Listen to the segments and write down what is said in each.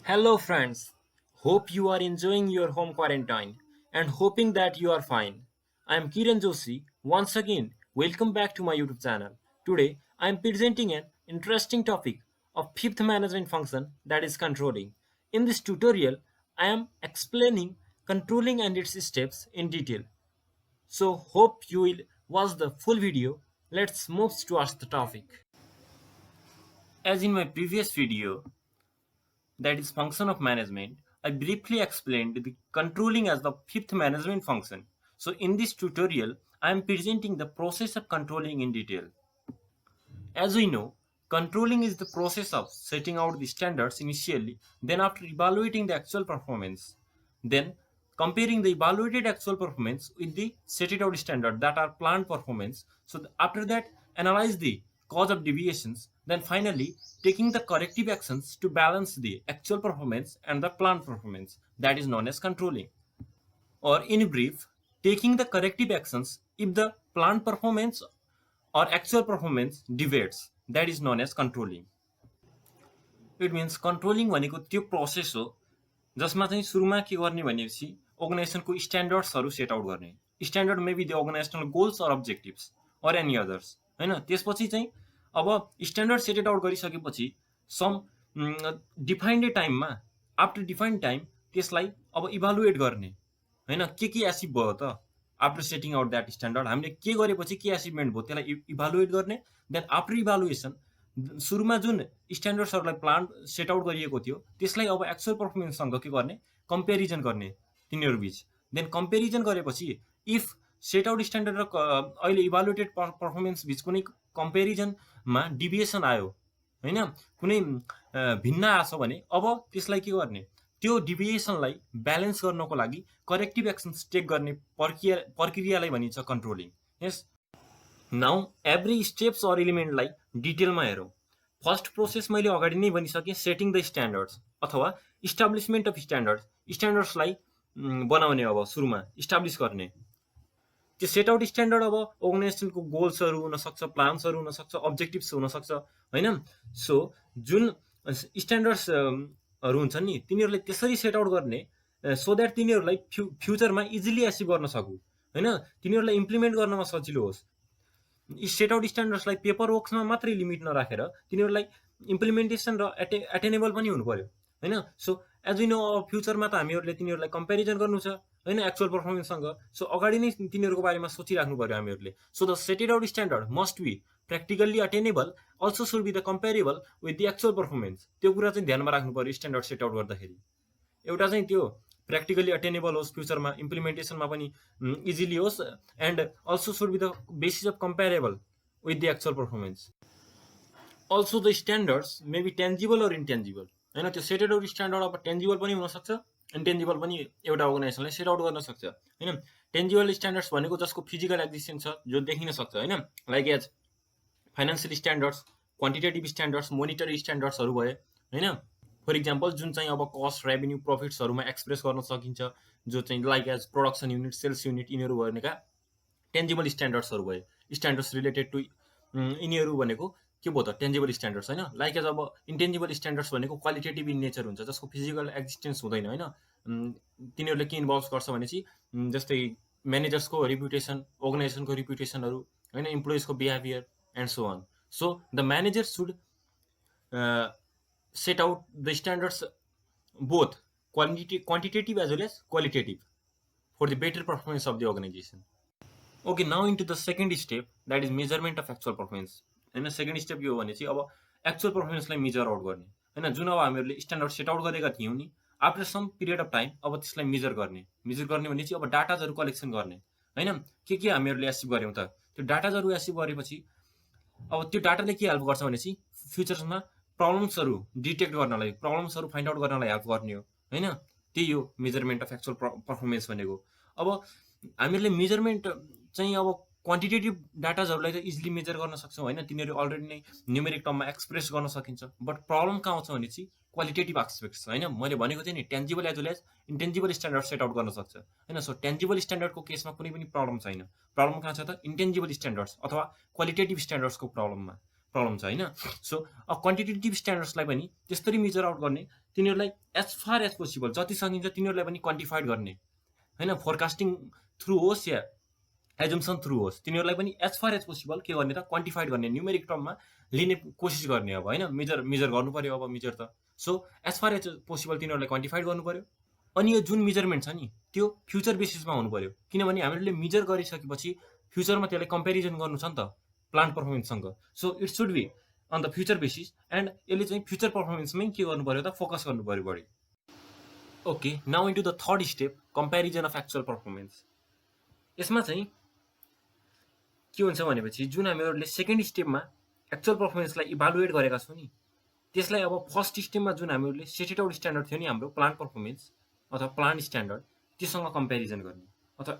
Hello, friends. Hope you are enjoying your home quarantine and hoping that you are fine. I am Kiran Joshi. Once again, welcome back to my YouTube channel. Today, I am presenting an interesting topic of fifth management function, that is controlling. In this tutorial, I am explaining controlling and its steps in detail. So, hope you will watch the full video. Let's move towards the topic. As in my previous video, that is function of management, I briefly explained the controlling as the fifth management function. So in this tutorial, I am presenting the process of controlling in detail. As we know, controlling is the process of setting out the standards initially, then after evaluating the actual performance, then comparing the evaluated actual performance with the set out standard that are planned performance. So after that, analyze the cause of deviations, then finally taking the corrective actions to balance the actual performance and the planned performance. That is known as controlling. Or in brief, taking the corrective actions if the planned performance or actual performance deviates. That is known as controlling. It means controlling भनेको त्यो process हो जसमा चाहिँ सुरुमा के गर्ने भनेपछि अर्गनाइजेसनको स्ट्यान्डर्ड्सहरू सेट आउट गर्ने standard maybe the organisational goals or objectives or any others होइन त्यसपछि चाहिँ अब स्ट्यान्डर्ड सेट आउट गरिसकेपछि सम डिफाइन्ड टाइममा आफ्टर डिफाइन्ड टाइम त्यसलाई अब इभालुएट गर्ने होइन के एचिभ भयो त after setting out that standard हामीले के गरेपछि के एचिभमेन्ट भयो त्यसलाई इभालुएट गर्ने देन आफ्टर इभालुएसन सुरुमा जुन स्ट्यान्डर्ड्सहरूलाई प्लान सेट आउट गरिएको थियो त्यसलाई अब एक्चुअल पर्फर्मेन्ससँग के गर्ने कम्पेरिजन गर्ने तिनीहरू बिच देन कम्पेरिजन गरेपछि इफ सेट आउट स्ट्यान्डर्ड र अहिले इभालुएटेड पर्फर्मेन्स बिच कुनै कम्पेरिजनमा डिभिएसन आयो होइन कुनै भिन्न आछ भने अब त्यसलाई के गर्ने त्यो डिभिएसनलाई ब्यालेन्स गर्नको लागि करेक्टिभ एक्सन्स टेक गर्ने प्रक्रियालाई भनिन्छ कन्ट्रोलिङ यस नाउ एभ्री स्टेप्स अर इलिमेन्टलाई डिटेलमा हेरौँ फर्स्ट प्रोसेस मैले अगाडि नै भनिसकेँ सेटिङ द स्ट्यान्डर्ड्स अथवा इस्टाब्लिसमेन्ट अफ स्ट्यान्डर्ड्सलाई बनाउने अब सुरुमा इस्टाब्लिस गर्ने त्यो सेट आउट स्ट्यान्डर्ड अब अर्गनाइजेसनको गोल्सहरू हुनसक्छ प्लान्सहरू हुनसक्छ अब्जेक्टिभ्स हुनसक्छ होइन सो जुन स्ट्यान्डर्ड्सहरू हुन्छन् नि तिनीहरूलाई त्यसरी सेट आउट गर्ने सो द्याट तिनीहरूलाई फ्युचरमा इजिली एचिभ गर्न सकु होइन तिनीहरूलाई इम्प्लिमेन्ट गर्नमा सजिलो होस् सेट आउट स्ट्यान्डर्ड्सलाई पेपर वर्क्समा मात्रै लिमिट नराखेर तिनीहरूलाई इम्प्लिमेन्टेसन र एटेनेबल पनि हुनु पर्यो होइन सो एज यु नो फ्युचरमा त हामीहरूले तिनीहरूलाई कम्पेरिजन गर्नु छ होइन एक्चुअल पर्फर्मेन्ससँग सो अगाडि नै तिनीहरूको बारेमा सोचिराख्नु पर्यो हामीहरूले so the setted out standard must be practically attainable also should be the comparable with the actual performance त्यो कुरा चाहिँ ध्यानमा राख्नु पर्यो स्ट्यान्डर्ड सेट आउट गर्दाखेरि एउटा चाहिँ त्यो प्र्याक्टिकल्ली अटेनेबल होस् फ्युचरमा इम्प्लिमेन्टेसनमा पनि इजिली होस् and also should be the basis of comparable with the actual performance also the standards may be tangible or intangible होइन त्यो सेटेड आउट स्ट्यान्डर्ड अब टेन्जिबल पनि हुनसक्छ इन्टेन्जिबल पनि एउटा अर्गनाइजेसनले सेट आउट गर्न सक्छ होइन टेन्जिबल स्ट्यान्डर्ड्स भनेको जसको फिजिकल एक्जिस्टेन्स छ जो देखिन सक्छ होइन like as financial standards quantitative standards monetary स्ट्यान्डर्ड्सहरू भए होइन फर इक्जाम्पल जुन चाहिँ अब कस्ट रेभेन्यू प्रफिट्सहरूमा एक्सप्रेस गर्न सकिन्छ जो चाहिँ like as production unit sales unit यिनीहरू भनेका टेन्जिबल स्ट्यान्डर्ड्सहरू भए स्ट्यान्डर्ड्स रिलेटेड टु यिनीहरू भनेको के भयो त टेन्जिबल स्ट्यान्डर्ड्स होइन लाइक एज अब इन्टेन्जिबल स्ट्यान्डर्ड्स भनेको क्वालिटेटिभ इन नेचर हुन्छ जसको फिजिकल एक्जिस्टेन्स हुँदैन होइन तिनीहरूले के इन्भल्भ गर्छ भनेपछि जस्तै म्यानेजर्सको रिप्युटेसन अर्गनाइजेसनको रिप्युटेसनहरू होइन इम्प्लोइजको behaviour and so on so the manager should set out the standards both quantitative as well as qualitative for the better performance of the organization. Okay, now into the second step, that is measurement of actual performance. होइन second step के हो भने चाहिँ अब actual पर्फर्मेन्सलाई major out गर्ने होइन जुन अब हामीहरूले स्ट्यान्डर्ड सेट आउट गरेका थियौँ नि after some period of time अब त्यसलाई मेजर गर्ने भने चाहिँ अब डाटाजहरू कलेक्सन गर्ने होइन के हामीहरूले एचिभ गऱ्यौँ त त्यो डाटाजहरू एचिभ गरेपछि अब त्यो डाटाले के हेल्प गर्छ भनेपछि फ्युचर्समा प्रब्लम्सहरू डिटेक्ट गर्नलाई प्रब्लम्सहरू फाइन्ड आउट गर्नलाई हेल्प गर्ने हो होइन त्यही हो मेजरमेन्ट अफ एक्चुअल पर्फर्मेन्स भनेको अब हामीहरूले मेजरमेन्ट चाहिँ अब क्वान्टिटेटिभ डाटाजहरूलाई त इजिली मेजर गर्न सक्छौँ होइन तिनीहरू अलरेडी नै न्युमेरिक टर्ममा एक्सप्रेस गर्न सकिन्छ बट प्रब्लम कहाँ आउँछ भने चाहिँ क्वालिटेटिभ एस्पेक्ट्स होइन मैले भनेको थिएँ नि tangible as well as intangible standard set out गर्न सक्छ होइन सो टेन्जिबल स्ट्यान्डर्डको केसमा कुनै पनि प्रब्लम छैन प्रब्लम कहाँ छ त इन्टेन्जिबल स्ट्यान्डर्ड्स अथवा क्वालिटेटिभ स्ट्यान्डर्ड्सको प्रब्लम छ होइन सो क्वान्टिटेटिभ स्ट्यान्डर्ड्सलाई पनि त्यसरी मेजर आउट गर्ने तिनीहरूलाई एज फार एज पोसिबल जति सकिन्छ तिनीहरूलाई पनि क्वान्टिफाइड गर्ने होइन, फोरकास्टिङ थ्रु होस् या एजम्सन थ्रु होस्, तिनीहरूलाई पनि एज फार एज पोसिबल के गर्ने त क्वान्टिफाइड गर्ने, न्युमेरिक टर्ममा लिने कोसिस गर्ने अब होइन, मेजर गर्नु पऱ्यो अब मेजर त। So as far as possible तिनीहरूलाई क्वान्टिफाइड गर्नु पऱ्यो। अनि यो जुन मेजरमेन्ट छ नि त्यो फ्युचर बेसिसमा हुनु पऱ्यो, किनभने हामीले मेजर गरिसकेपछि फ्युचरमा त्यसलाई कम्पेरिजन गर्नु छ नि त प्लान्ट पर्फर्मेन्ससँग। So it should be on the future basis and यसले चाहिँ फ्युचर पर्फर्मेन्समै के गर्नु पऱ्यो त फोकस गर्नु पऱ्यो बढी। Okay, now into the third step, comparison of actual performance. यसमा चाहिँ के हुन्छ भनेपछि जुन हामीहरूले सेकेन्ड स्टेपमा एक्चुअल पर्फर्मेन्सलाई इभालुएट गरेका छौँ नि त्यसलाई अब फर्स्ट स्टेपमा जुन हामीहरूले सेटेड आउट स्ट्यान्डर्ड थियो नि हाम्रो प्लान्ट पर्फर्मेन्स अथवा प्लान्ट स्ट्यान्डर्ड त्योसँग कम्पेरिजन गर्ने अथवा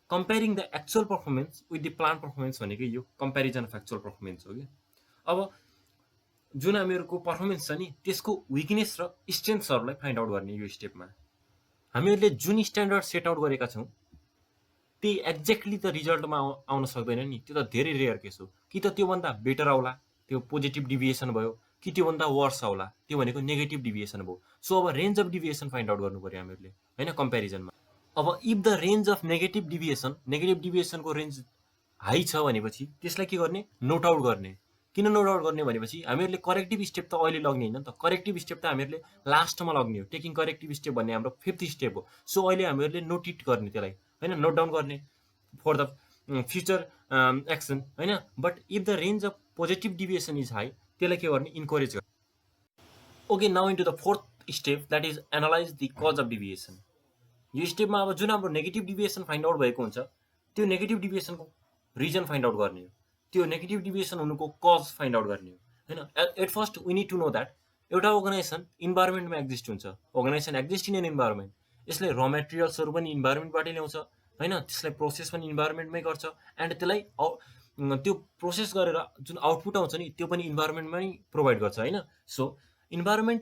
comparing the actual performance with the plant performance भनेकै यो कम्पेरिजन अफ एक्चुअल पर्फर्मेन्स हो कि। अब जुन हामीहरूको पर्फर्मेन्स छ नि त्यसको विकनेस र स्ट्रेन्थ्सहरूलाई फाइन्ड आउट गर्ने यो स्टेपमा। हामीहरूले जुन स्ट्यान्डर्ड सेट आउट गरेका छौँ त्यही एक्ज्याक्टली त रिजल्टमा आउन सक्दैन नि, त्यो त धेरै रेयर केस हो। कि त त्योभन्दा बेटर आउला, त्यो पोजिटिभ डिभिएसन भयो, कि त्योभन्दा वर्स आउला, त्यो भनेको नेगेटिभ डिभिएसन भयो। सो अब range of deviation find out गर्नु पऱ्यो हामीहरूले होइन कम्पेरिजनमा। अब if the range of negative डिभिएसनको रेन्ज हाई छ भनेपछि त्यसलाई के गर्ने, नोट आउट गर्ने। किन नोट आउट गर्ने भनेपछि हामीहरूले करेक्टिभ स्टेप त अहिले लग्ने होइन नि त, करेक्टिभ स्टेप त हामीहरूले लास्टमा लग्ने हो। टेकिङ करेक्टिभ स्टेप भन्ने हाम्रो 5th स्टेप हो। सो अहिले हामीहरूले नोट इट गर्ने त्यसलाई होइन, नोट डाउन गर्ने फर द फ्युचर एक्सन होइन। But if the range of positive deviation is high त्यसलाई के गर्ने, इन्करेज गर्ने। Okay, now into the fourth step that is analyse the cause of deviation. यो स्टेपमा अब जुन हाम्रो नेगेटिभ डिभिएसन फाइन्ड आउट भएको हुन्छ त्यो नेगेटिभ डिभिएसनको रिजन फाइन्ड आउट गर्ने हो, त्यो नेगेटिभ डिभिएसन हुनुको कज फाइन्ड आउट गर्ने हो होइन। At first we need to know that एउटा अर्गनाइजेसन इन्भाइरोमेन्टमा एक्जिस्ट हुन्छ, organisation exist in an environment. यसले र मेटेरियल्सहरू पनि इन्भाइरोमेन्टबाटै ल्याउँछ होइन, त्यसलाई प्रोसेस पनि इन्भाइरोमेन्टमै गर्छ एन्ड त्यसलाई त्यो प्रोसेस गरेर जुन आउटपुट आउँछ नि त्यो पनि इन्भाइरोमेन्टमै प्रोभाइड गर्छ होइन। So environment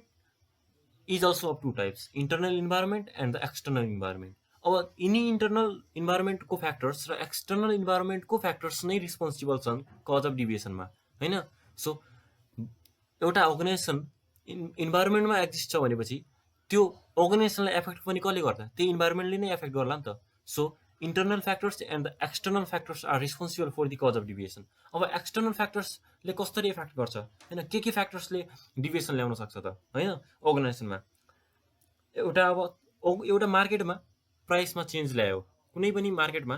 is also of to types, internal environment and the external environment. अब यिनी इन्टरनल इन्भाइरोमेन्टको फ्याक्टर्स र एक्सटर्नल इन्भाइरोमेन्टको फ्याक्टर्स नै रिस्पोन्सिबल छन् कज अफ डिभिएसनमा होइन। सो एउटा अर्गनाइजेसन इन्भाइरोमेन्टमा एक्जिस्ट छ भनेपछि त्यो अर्गनाइजेसनलाई एफेक्ट पनि कसले गर्दा, त्यही इन्भाइरोमेन्टले नै एफेक्ट गर्ला नि त। So internal factors and the external factors are responsible for the cause of deviation. अब एक्सटर्नल फ्याक्टर्सले कसरी इफेक्ट गर्छ होइन, के फ्याक्टर्सले डिभिएसन ल्याउन सक्छ त होइन अर्गनाइजेसनमा। एउटा मार्केटमा प्राइसमा चेन्ज ल्यायो, कुनै पनि मार्केटमा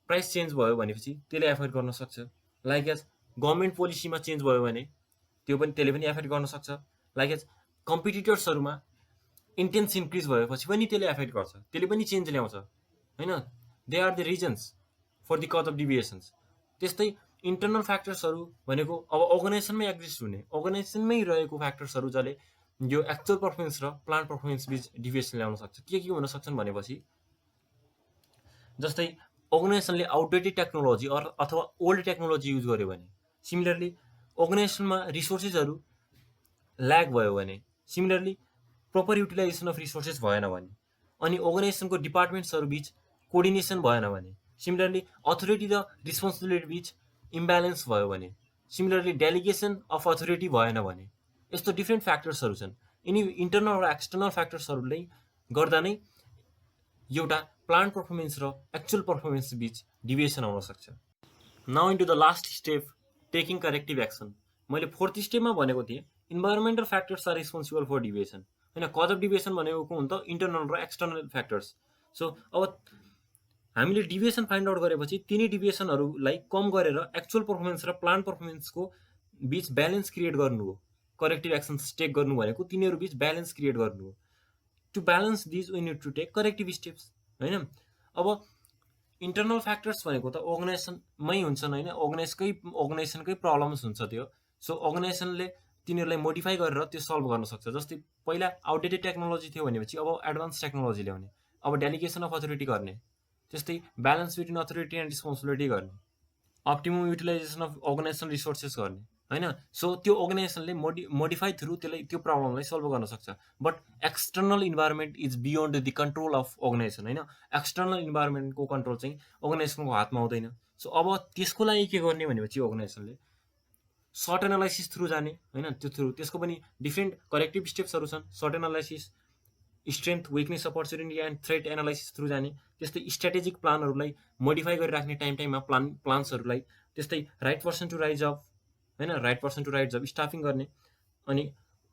प्राइस चेन्ज भयो भनेपछि त्यसले एफेक्ट गर्न सक्छ। लाइक एज गभर्मेन्ट पोलिसीमा चेन्ज भयो भने त्यो पनि त्यसले पनि एफेक्ट गर्न सक्छ। लाइक एज कम्पिटिटर्सहरूमा इन्टेन्स इन्क्रिज भएपछि पनि त्यसले एफेक्ट गर्छ, त्यसले पनि चेन्ज ल्याउँछ होइन। They are the reasons for the cause of deviations. त्यस्तै इन्टरनल फ्याक्टर्सहरू भनेको अब अर्गनाइजेसनमै एक्जिस्ट हुने, अर्गनाइजेसनमै रहेको फ्याक्टर्सहरू जसले यो एक्चुअल पर्फर्मेन्स र प्लान्ट पर्फर्मेन्स बिच डिभिएसन ल्याउन सक्छ। के हुन सक्छन् भनेपछि जस्तै अर्गनाइजेसनले आउटडेटेड टेक्नोलोजी अथवा ओल्ड टेक्नोलोजी युज गर्यो भने, सिमिलरली अर्गनाइजेसनमा रिसोर्सेसहरू ल्याग भयो भने, similarly proper utilisation of resources भएन भने, अनि अर्गनाइजेसनको डिपार्टमेन्ट्सहरू बिच कोअर्डिनेसन भएन भने, सिमिलरली अथोरिटी र रिस्पोन्सिबिलिटी बिच इम्ब्यालेन्स भयो भने, सिमिलरली डेलिगेसन अफ अथोरिटी भएन भने, यस्तो डिफ्रेन्ट फ्याक्टर्सहरू छन्। यिनी इन्टरनल र एक्सटर्नल फ्याक्टर्सहरूले गर्दा नै एउटा प्लान्ट पर्फर्मेन्स र एक्चुअल पर्फर्मेन्स बिच डिभिएसन आउन सक्छ। Now into the last step, taking corrective action. मैले फोर्थ स्टेपमा भनेको थिएँ environmental factors are responsible for deviation होइन। कज अफ डिभिएसन भनेको हुन्छ इन्टरनल र एक्सटर्नल फ्याक्टर्स। सो अब हामीले डिभिएसन फाइन्ड आउट गरेपछि तिनी डिभिएसनहरूलाई कम गरेर एक्चुअल पर्फर्मेन्स र प्लान्ट पर्फर्मेन्सको बिच ब्यालेन्स क्रिएट गर्नु हो। करेक्टिभ एक्सन्स टेक गर्नु भनेको तिनीहरू बिच ब्यालेन्स क्रिएट गर्नु हो। To balance these we need to take corrective steps होइन। अब इन्टरनल फ्याक्टर्स भनेको त अर्गनाइजेसनमै हुन्छन् होइन, अर्गनाइजेसनकै प्रब्लम्स हुन्छ त्यो। सो अर्गनाइजेसनले तिनीहरूलाई मोडिफाई गरेर त्यो सल्भ गर्न सक्छ। जस्तै पहिला आउटडेटेड टेक्नोलोजी थियो भनेपछि अब एडभान्स टेक्नोलोजी ल्याउने, अब डेलिगेसन अफ अथोरिटी गर्ने, त्यस्तै balance between authority and responsibility गर्ने, optimum utilisation of organisation resources गर्ने होइन। सो त्यो अर्गनाइजेसनले मोडिफाई थ्रु त्यसलाई त्यो प्रब्लमलाई सल्भ गर्न सक्छ। But external environment is beyond the control of organisation होइन। एक्सटर्नल इन्भाइरोमेन्टको कन्ट्रोल चाहिँ अर्गनाइजेसनको हातमा हुँदैन। सो अब त्यसको लागि के गर्ने भनेपछि अर्गनाइजेसनले सर्ट एनालाइसिस थ्रु जाने होइन, त्यो थ्रु त्यसको पनि डिफ्रेन्ट करेक्टिभ स्टेप्सहरू छन्। SWOT analysis, strength, weakness, opportunity and threat analysis through जाने, त्यस्तै स्ट्राटेजिक प्लानहरूलाई मोडिफाई गरिराख्ने टाइममा प्लान्सहरूलाई, त्यस्तै right person to rise up होइन, right person to right job staffing गर्ने, अनि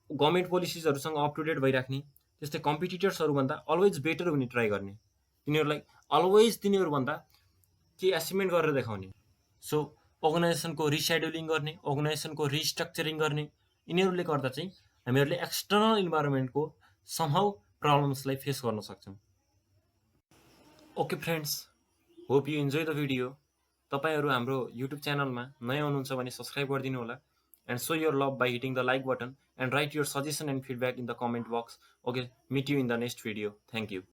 गभर्मेन्ट पोलिसिजहरूसँग अप टु डेट भइराख्ने, त्यस्तै कम्पिटिटर्सहरूभन्दा अलवेज बेटर हुने ट्राई गर्ने, तिनीहरूलाई अलवेज तिनीहरूभन्दा के एचिभमेन्ट गरेर देखाउने। सो अर्गनाइजेसनको रिसेड्युलिङ गर्ने, अर्गनाइजेसनको रिस्ट्रक्चरिङ गर्ने, यिनीहरूले गर्दा चाहिँ हामीहरूले एक्सटर्नल इन्भाइरोमेन्टको समहाउ प्रब्लम्सलाई फेस गर्न सक्छौँ। Okay friends, hope you enjoy the video. तपाईँहरू हाम्रो युट्युब च्यानलमा नयाँ हुनुहुन्छ भने सब्सक्राइब गरिदिनु होला, and show your love by hitting the like button, and write your suggestion and feedback in the comment box. Okay, meet you in the next video. Thank you.